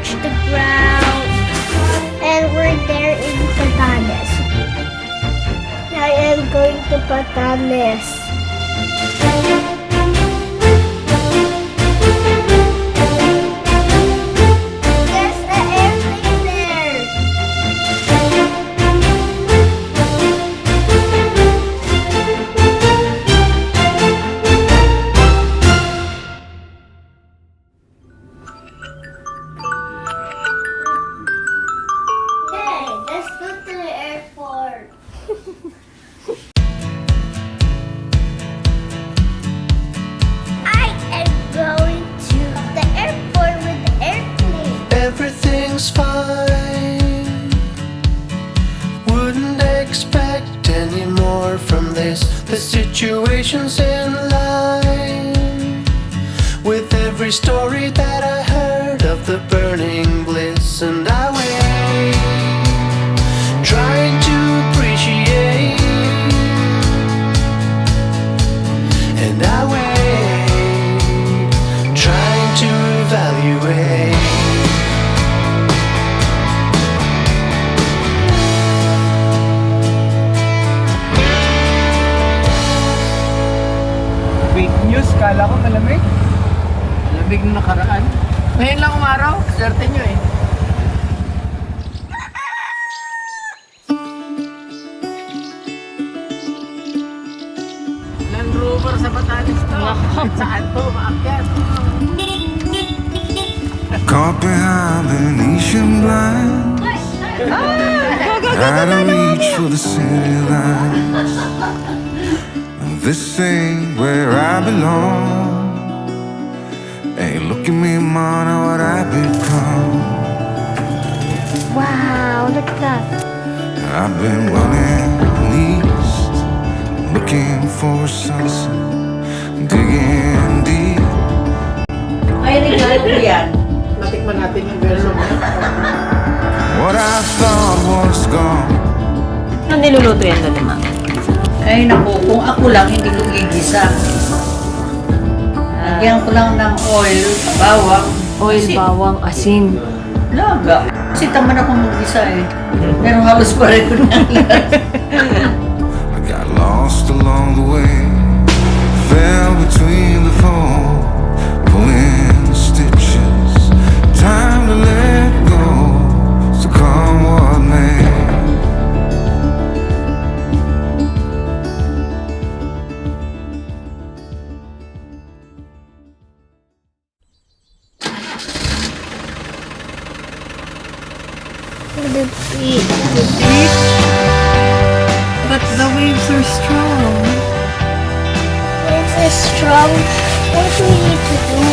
touch the ground. And we're there in Batanes. I am going to Batanes. There's an airplane there. Hey, let's go to the airport. I am going to the airport with the airplane. Everything's fine. Wouldn't expect any more from this. The situation's in line with every story that I heard of the burning bliss, and I wait, trying to appreciate, and I wait, trying to evaluate. Fake news, kala ko malamig. Malamig na nakaraan. Ngayon lang umaraw, swerte nyo eh. Land Rover sa Batanes to. Saan to? Maakyat. Caught behind Venetian blinds, out of reach for the city lights. This ain't where I belong. Hey, look at me, man, what I become. Wow, look at that. I've been running east, looking for a sunset, digging deep. Ay, regalo ko yan. Matikman natin yung verso mo. What I thought was gone. Ano niluluto yan doon, ma'am? Ay, naku, kung ako lang, hindi ko gigisa. Lagyan ko lang ng oil, bawang. Oil, asin. bawang, asin. Laga. Kasi tama na akong mag-isa eh. Pero halos pareho ko na lahat. I got lost along the way, fell between the four, pulling stitches. Time to let go, so come what may. The beach. But the waves are strong. It's a strong. What do we need to do?